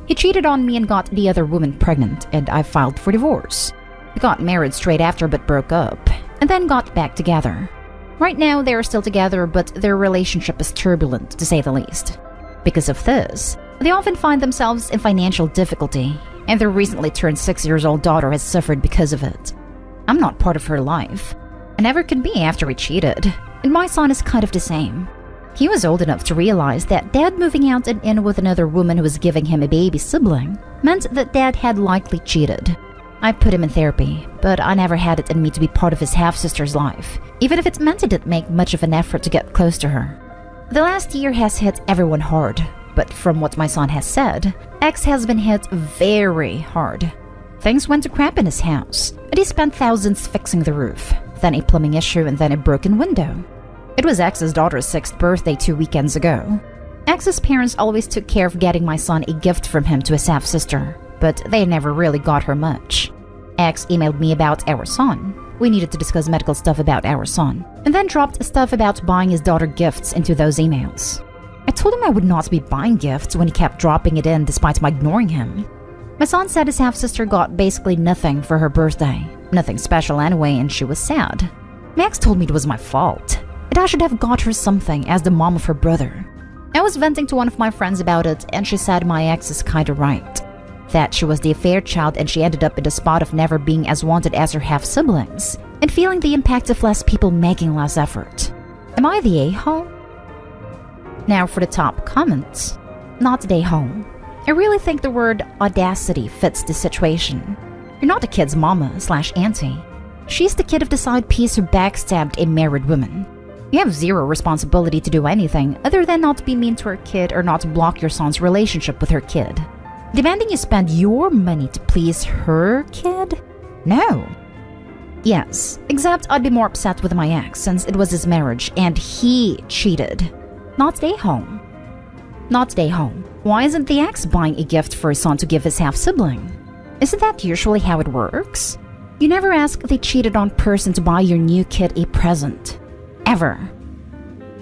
He cheated on me and got the other woman pregnant, and I filed for divorce. We got married straight after but broke up, and then got back together. Right now, they are still together, but their relationship is turbulent, to say the least. Because of this, they often find themselves in financial difficulty, and their recently turned 6-year-old daughter has suffered because of it. I'm not part of her life. I never could be after he cheated, and my son is kind of the same. He was old enough to realize that Dad moving out and in with another woman who was giving him a baby sibling meant that Dad had likely cheated. I put him in therapy, but I never had it in me to be part of his half-sister's life, even if it meant I didn't make much of an effort to get close to her. The last year has hit everyone hard, but from what my son has said, X has been hit very hard. Things went to crap in his house, and he spent thousands fixing the roof, then a plumbing issue, and then a broken window. It was X's daughter's 6th birthday 2 weekends ago. X's parents always took care of getting my son a gift from him to his half-sister, but they never really got her much. X emailed me about our son. We needed to discuss medical stuff about our son, and then dropped stuff about buying his daughter gifts into those emails. I told him I would not be buying gifts when he kept dropping it in despite my ignoring him. My son said his half-sister got basically nothing for her birthday. Nothing special anyway, and she was sad. Max told me it was my fault, and I should have got her something as the mom of her brother. I was venting to one of my friends about it, and she said my ex is kinda right. That she was the affair child and she ended up in the spot of never being as wanted as her half-siblings, and feeling the impact of less people making less effort. Am I the a-hole? Now for the top comments. Not the a-hole. I really think the word audacity fits the situation. You're not the kid's mama/auntie. She's the kid of the side piece who backstabbed a married woman. You have zero responsibility to do anything other than not be mean to her kid or not block your son's relationship with her kid. Demanding you spend your money to please her kid? No. Yes, except I'd be more upset with my ex since it was his marriage and he cheated. Not stay home. Not stay home. Why isn't the ex buying a gift for his son to give his half-sibling? Isn't that usually how it works? You never ask the cheated on person to buy your new kid a present. Ever.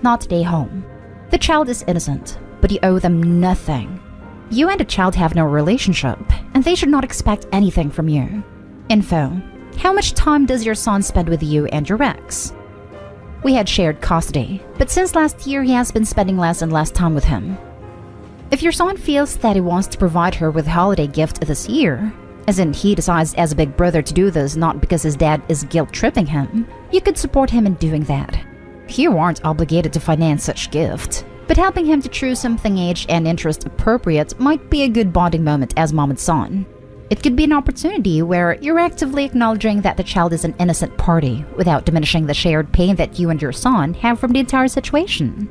Not stay home. The child is innocent, but you owe them nothing. You and the child have no relationship, and they should not expect anything from you. Info. How much time does your son spend with you and your ex? We had shared custody, but since last year he has been spending less and less time with him. If your son feels that he wants to provide her with a holiday gift this year, as in he decides as a big brother to do this not because his dad is guilt-tripping him, you could support him in doing that. You aren't obligated to finance such gift, but helping him to choose something age and interest appropriate might be a good bonding moment as mom and son. It could be an opportunity where you're actively acknowledging that the child is an innocent party without diminishing the shared pain that you and your son have from the entire situation.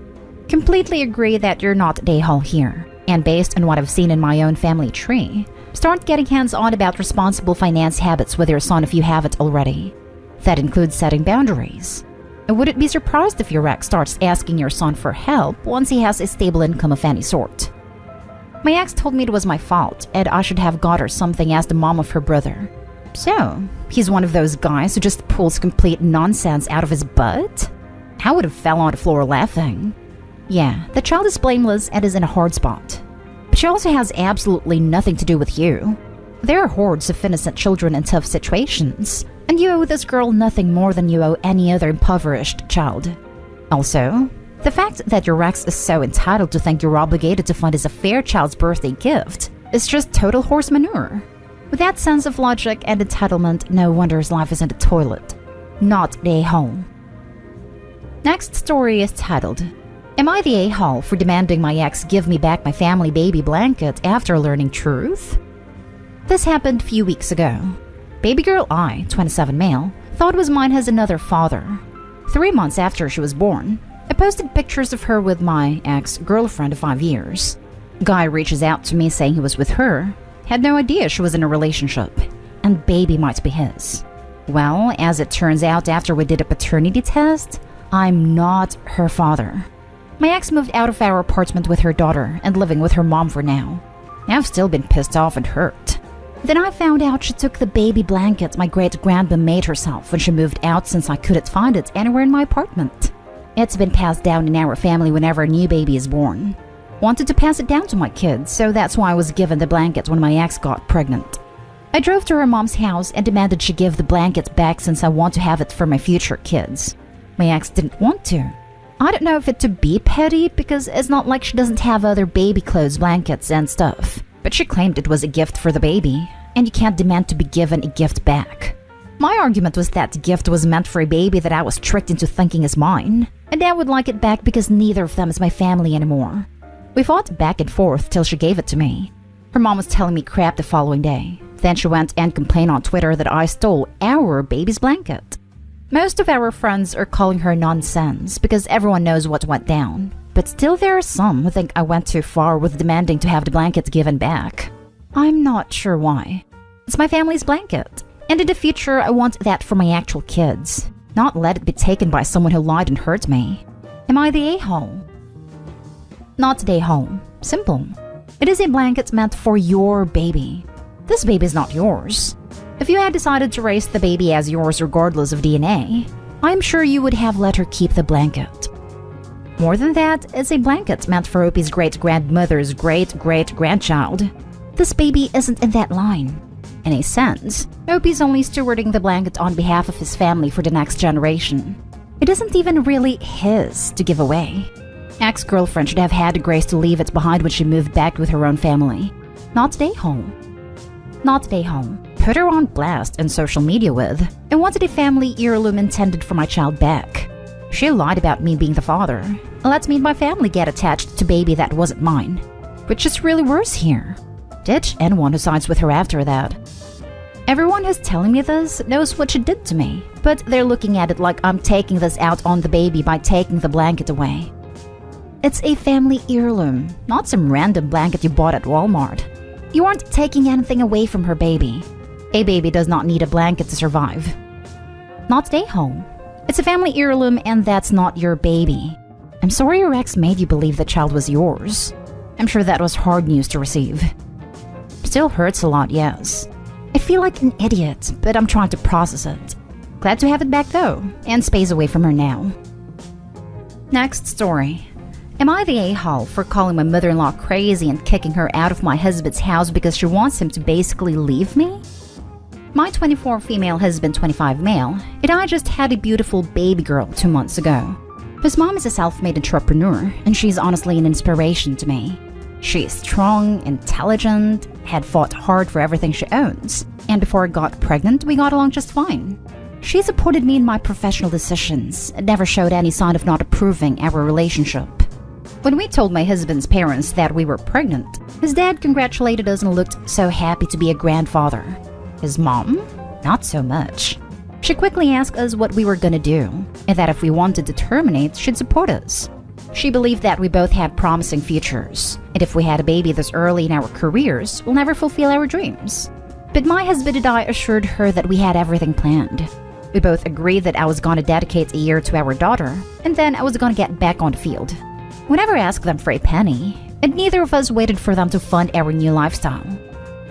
Completely agree that you're not the a-hole here, and based on what I've seen in my own family tree, start getting hands-on about responsible finance habits with your son if you haven't already. That includes setting boundaries. I wouldn't be surprised if your ex starts asking your son for help once he has a stable income of any sort. My ex told me it was my fault and I should have got her something as the mom of her brother. So, he's one of those guys who just pulls complete nonsense out of his butt? I would have fell on the floor laughing. Yeah, the child is blameless and is in a hard spot. But she also has absolutely nothing to do with you. There are hordes of innocent children in tough situations, and you owe this girl nothing more than you owe any other impoverished child. Also, the fact that your ex is so entitled to think you're obligated to fund his affair child's birthday gift is just total horse manure. With that sense of logic and entitlement, no wonder his life is in the toilet. Not the a-hole. Next story is titled, Am I the a-hole for demanding my ex give me back my family baby blanket after learning truth? This happened a few weeks ago. Baby girl I, 27 male, thought was mine has another father. 3 months after she was born, I posted pictures of her with my ex-girlfriend of 5 years. Guy reaches out to me saying he was with her, had no idea she was in a relationship, and baby might be his. Well, as it turns out after we did a paternity test, I'm not her father. My ex moved out of our apartment with her daughter and living with her mom for now. I've still been pissed off and hurt. Then I found out she took the baby blanket my great-grandma made herself when she moved out since I couldn't find it anywhere in my apartment. It's been passed down in our family whenever a new baby is born. Wanted to pass it down to my kids, so that's why I was given the blanket when my ex got pregnant. I drove to her mom's house and demanded she give the blanket back since I want to have it for my future kids. My ex didn't want to. I don't know if it to be petty because it's not like she doesn't have other baby clothes, blankets, and stuff. But she claimed it was a gift for the baby, and you can't demand to be given a gift back. My argument was that the gift was meant for a baby that I was tricked into thinking is mine, and I would like it back because neither of them is my family anymore. We fought back and forth till she gave it to me. Her mom was telling me crap the following day. Then she went and complained on Twitter that I stole our baby's blanket. Most of our friends are calling her nonsense because everyone knows what went down. But still there are some who think I went too far with demanding to have the blanket given back. I'm not sure why. It's my family's blanket. And in the future, I want that for my actual kids. Not let it be taken by someone who lied and hurt me. Am I the a-hole? Not the a-hole. Simple. It is a blanket meant for your baby. This baby is not yours. If you had decided to raise the baby as yours regardless of DNA, I'm sure you would have let her keep the blanket. More than that, it's a blanket meant for Opie's great-grandmother's great-great-grandchild. This baby isn't in that line. In a sense, Opie's only stewarding the blanket on behalf of his family for the next generation. It isn't even really his to give away. Ex-girlfriend should have had the grace to leave it behind when she moved back with her own family. Not stay home. Not stay home. Put her on blast on social media with, and wanted a family heirloom intended for my child back. She lied about me being the father. Let me and my family get attached to baby that wasn't mine. Which is really worse here. Ditch anyone who sides with her after that. Everyone who's telling me this knows what she did to me, but they're looking at it like I'm taking this out on the baby by taking the blanket away. It's a family heirloom, not some random blanket you bought at Walmart. You aren't taking anything away from her baby. A baby does not need a blanket to survive. Not stay home. It's a family heirloom and that's not your baby. I'm sorry your ex made you believe the child was yours. I'm sure that was hard news to receive. Still hurts a lot, yes. I feel like an idiot, but I'm trying to process it. Glad to have it back though, and space away from her now. Next story. Am I the a-hole for calling my mother-in-law crazy and kicking her out of my husband's house because she wants him to basically leave me? My 24 female husband, 25 male, and I just had a beautiful baby girl 2 months ago. His mom is a self-made entrepreneur, and she's honestly an inspiration to me. She is strong, intelligent, had fought hard for everything she owns, and before I got pregnant, we got along just fine. She supported me in my professional decisions and never showed any sign of not approving our relationship. When we told my husband's parents that we were pregnant, his dad congratulated us and looked so happy to be a grandfather. His mom? Not so much. She quickly asked us what we were gonna do, and that if we wanted to terminate, she'd support us. She believed that we both had promising futures, and if we had a baby this early in our careers, we'll never fulfill our dreams. But my husband and I assured her that we had everything planned. We both agreed that I was gonna dedicate a year to our daughter, and then I was gonna get back on the field. We never asked them for a penny, and neither of us waited for them to fund our new lifestyle.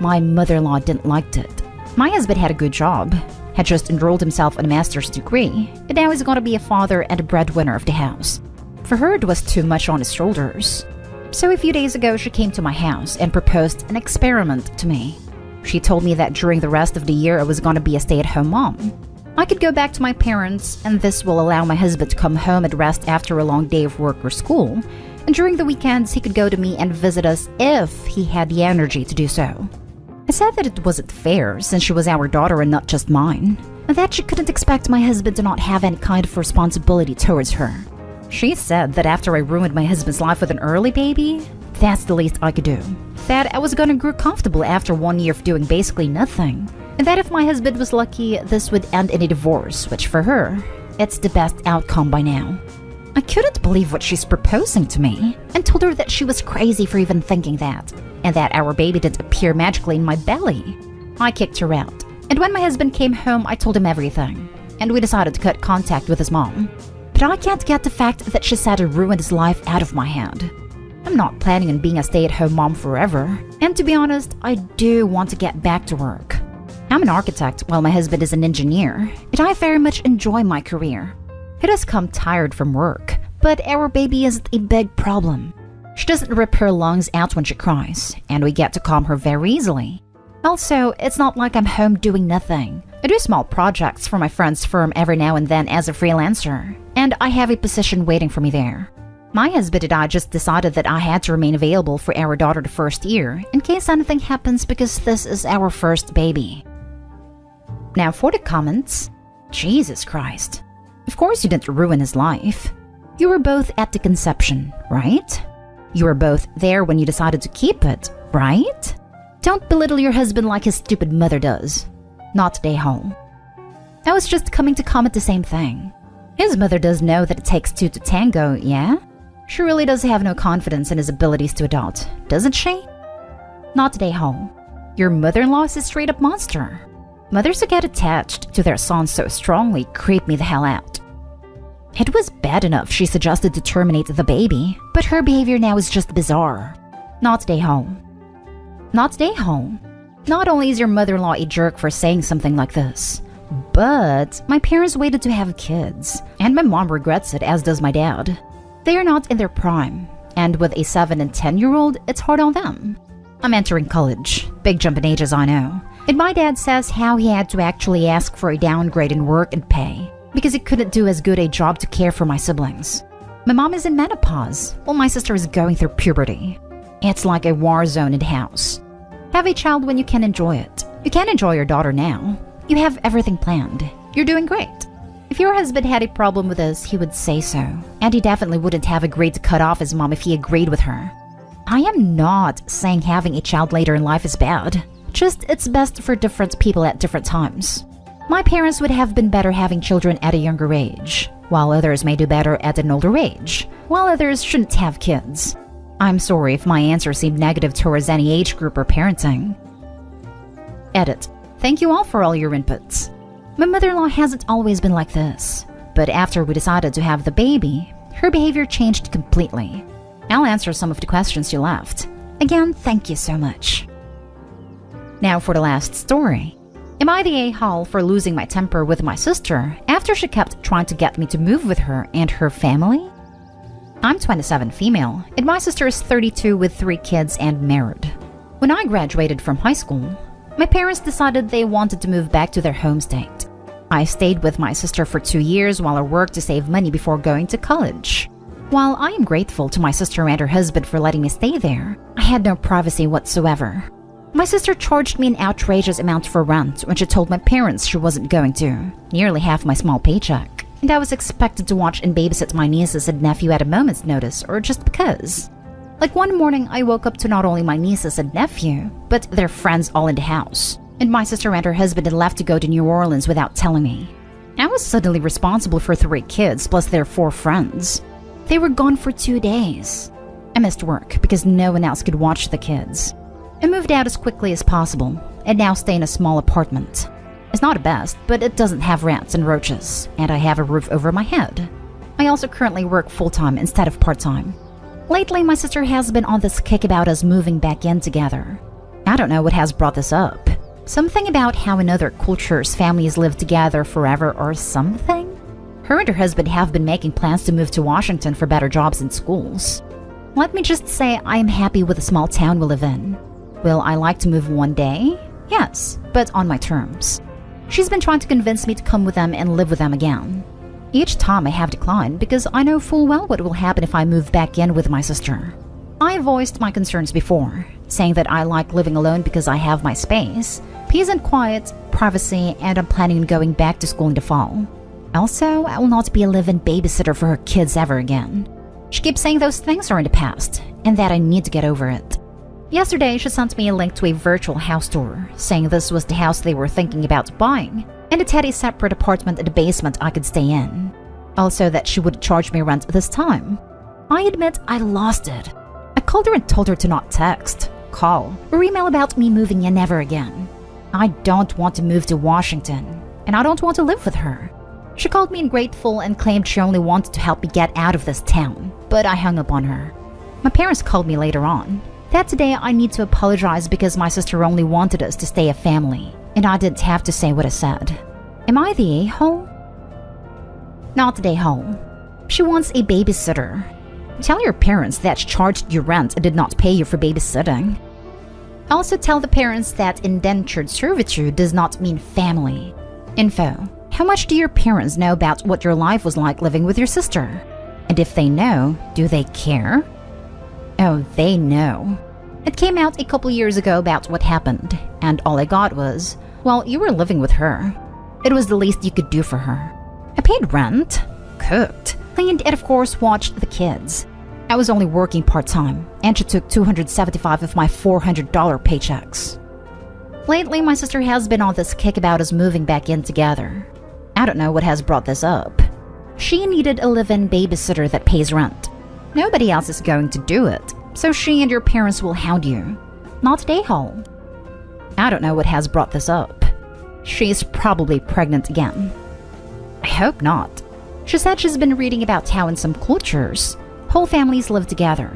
My mother-in-law didn't like it. My husband had a good job, had just enrolled himself in a master's degree, and now he's gonna be a father and a breadwinner of the house. For her, it was too much on his shoulders. So a few days ago, she came to my house and proposed an experiment to me. She told me that during the rest of the year, I was gonna be a stay-at-home mom. I could go back to my parents, and this will allow my husband to come home and rest after a long day of work or school, and during the weekends, he could go to me and visit us if he had the energy to do so. I said that it wasn't fair since she was our daughter and not just mine, and that she couldn't expect my husband to not have any kind of responsibility towards her. She said that after I ruined my husband's life with an early baby, that's the least I could do. That I was gonna grow comfortable after 1 year of doing basically nothing, and that if my husband was lucky, this would end in a divorce, which for her, it's the best outcome by now. I couldn't believe what she's proposing to me, and told her that she was crazy for even thinking that, and that our baby didn't appear magically in my belly. I kicked her out, and when my husband came home, I told him everything, and we decided to cut contact with his mom. But I can't get the fact that she said I ruined his life out of my head. I'm not planning on being a stay-at-home mom forever, and to be honest, I do want to get back to work. I'm an architect while my husband is an engineer, and I very much enjoy my career. He does come tired from work, but our baby isn't a big problem. She doesn't rip her lungs out when she cries, and we get to calm her very easily. Also, it's not like I'm home doing nothing. I do small projects for my friend's firm every now and then as a freelancer, and I have a position waiting for me there. My husband and I just decided that I had to remain available for our daughter the first year in case anything happens because this is our first baby. Now for the comments. Jesus Christ. Of course you didn't ruin his life. You were both at the conception, right? You were both there when you decided to keep it, right? Don't belittle your husband like his stupid mother does. Not today, home. I was just coming to comment the same thing. His mother does know that it takes two to tango, yeah? She really does have no confidence in his abilities to adopt, doesn't she? Not today, home. Your mother-in-law is a straight-up monster. Mothers who get attached to their sons so strongly creep me the hell out. It was bad enough she suggested to terminate the baby, but her behavior now is just bizarre. Not today, home. Not today, home. Not only is your mother-in-law a jerk for saying something like this, but my parents waited to have kids, and my mom regrets it, as does my dad. They are not in their prime, and with a 7 and 10-year-old, it's hard on them. I'm entering college. Big jump in ages, I know. And my dad says how he had to actually ask for a downgrade in work and pay because he couldn't do as good a job to care for my siblings. My mom is in menopause, while my sister is going through puberty. It's like a war zone in the house. Have a child when you can enjoy it. You can enjoy your daughter now. You have everything planned. You're doing great. If your husband had a problem with this, he would say so. And he definitely wouldn't have agreed to cut off his mom if he agreed with her. I am not saying having a child later in life is bad. Just it's best for different people at different times. My parents would have been better having children at a younger age, while others may do better at an older age, while others shouldn't have kids. I'm sorry if my answer seemed negative towards any age group or parenting. Edit. Thank you all for all your inputs. My mother-in-law hasn't always been like this, but after we decided to have the baby, her behavior changed completely. I'll answer some of the questions you left. Again, thank you so much. Now for the last story. Am I the a-hole for losing my temper with my sister after she kept trying to get me to move with her and her family? I'm 27 female, and my sister is 32 with 3 kids and married. When I graduated from high school, my parents decided they wanted to move back to their home state. I stayed with my sister for 2 years while I worked to save money before going to college. While I am grateful to my sister and her husband for letting me stay there, I had no privacy whatsoever. My sister charged me an outrageous amount for rent when she told my parents she wasn't going to, nearly half my small paycheck, and I was expected to watch and babysit my nieces and nephew at a moment's notice or just because. Like one morning, I woke up to not only my nieces and nephew, but their friends all in the house, and my sister and her husband had left to go to New Orleans without telling me. I was suddenly responsible for 3 kids plus their 4 friends. They were gone for 2 days. I missed work because no one else could watch the kids. I moved out as quickly as possible and now stay in a small apartment. It's not the best, but it doesn't have rats and roaches, and I have a roof over my head. I also currently work full-time instead of part-time. Lately, my sister has been on this kick about us moving back in together. I don't know what has brought this up. Something about how in other cultures families live together forever or something? Her and her husband have been making plans to move to Washington for better jobs and schools. Let me just say I am happy with the small town we live in. Will I like to move one day? Yes, but on my terms. She's been trying to convince me to come with them and live with them again. Each time I have declined because I know full well what will happen if I move back in with my sister. I voiced my concerns before, saying that I like living alone because I have my space, peace and quiet, privacy, and I'm planning on going back to school in the fall. Also, I will not be a live-in babysitter for her kids ever again. She keeps saying those things are in the past, and that I need to get over it. Yesterday, she sent me a link to a virtual house tour, saying this was the house they were thinking about buying, and it had a separate apartment in the basement I could stay in. Also that she would charge me rent this time. I admit I lost it. I called her and told her to not text, call, or email about me moving in ever again. I don't want to move to Washington, and I don't want to live with her. She called me ungrateful and claimed she only wanted to help me get out of this town, but I hung up on her. My parents called me later on. That today I need to apologize because my sister only wanted us to stay a family, and I didn't have to say what I said. Am I the a-hole? Not the a-hole. She wants a babysitter. Tell your parents that she charged you rent and did not pay you for babysitting. Also tell the parents that indentured servitude does not mean family. Info: how much do your parents know about what your life was like living with your sister? And if they know, do they care? Oh, they know. It came out a couple years ago about what happened, and all I got was, well, you were living with her. It was the least you could do for her. I paid rent, cooked, cleaned, and of course watched the kids. I was only working part-time, and she took $275 of my $400 paychecks. Lately, my sister has been on this kick about us moving back in together. I don't know what has brought this up. She needed a live-in babysitter that pays rent. Nobody else is going to do it, so she and your parents will hound you. Not day-haul. I don't know what has brought this up. She's probably pregnant again. I hope not. She said she's been reading about how in some cultures, whole families live together.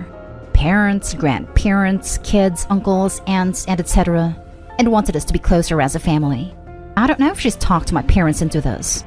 Parents, grandparents, kids, uncles, aunts, and etc. And wanted us to be closer as a family. I don't know if she's talked my parents into this.